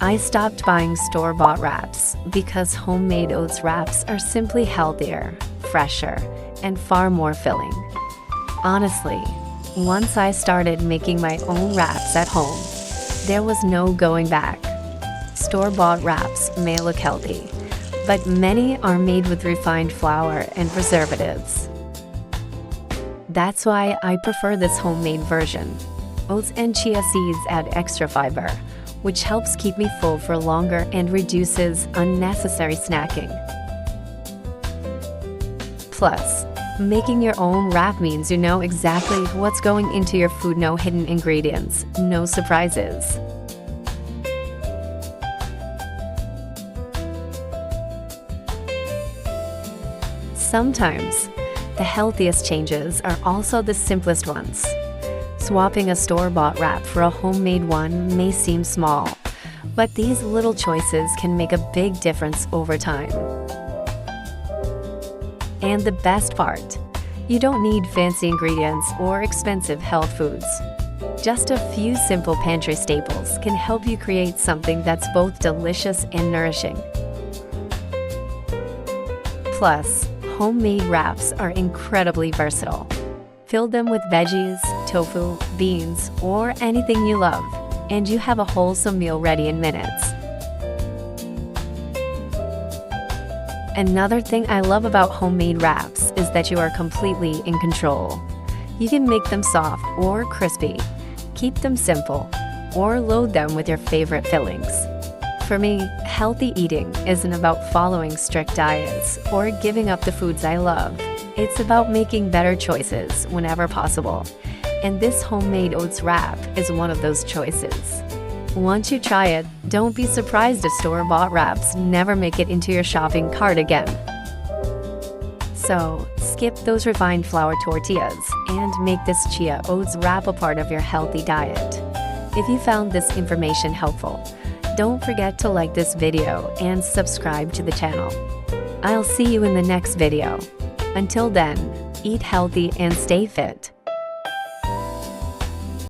I stopped buying store-bought wraps because homemade oats wraps are simply healthier, fresher, and far more filling. Honestly, once I started making my own wraps at home, there was no going back. Store-bought wraps may look healthy, but many are made with refined flour and preservatives. That's why I prefer this homemade version. Oats and chia seeds add extra fiber, which helps keep me full for longer and reduces unnecessary snacking. Plus, making your own wrap means you know exactly what's going into your food. No hidden ingredients, no surprises. Sometimes, the healthiest changes are also the simplest ones. Swapping a store-bought wrap for a homemade one may seem small, but these little choices can make a big difference over time. And the best part, you don't need fancy ingredients or expensive health foods. Just a few simple pantry staples can help you create something that's both delicious and nourishing. Plus, homemade wraps are incredibly versatile. Fill them with veggies, tofu, beans, or anything you love, and you have a wholesome meal ready in minutes. Another thing I love about homemade wraps is that you are completely in control. You can make them soft or crispy, keep them simple, or load them with your favorite fillings. For me, healthy eating isn't about following strict diets or giving up the foods I love. It's about making better choices whenever possible. And this homemade oats wrap is one of those choices. Once you try it, don't be surprised if store-bought wraps never make it into your shopping cart again. So, skip those refined flour tortillas and make this chia oats wrap a part of your healthy diet. If you found this information helpful, don't forget to like this video and subscribe to the channel. I'll see you in the next video. Until then, eat healthy and stay fit.